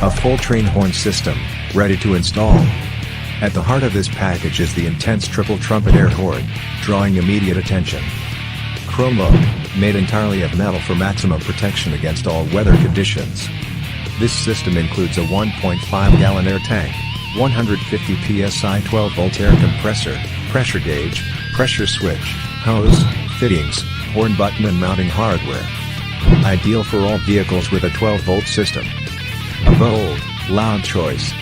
A full train horn system, ready to install. At the heart of this package is the intense triple trumpet air horn, drawing immediate attention. Chrome look, made entirely of metal for maximum protection against all weather conditions. This system includes a 1.5-gallon air tank, 150 PSI 12-volt air compressor, pressure gauge, pressure switch, hose, fittings, horn button and mounting hardware. Ideal for all vehicles with a 12-volt system. A bold, loud choice.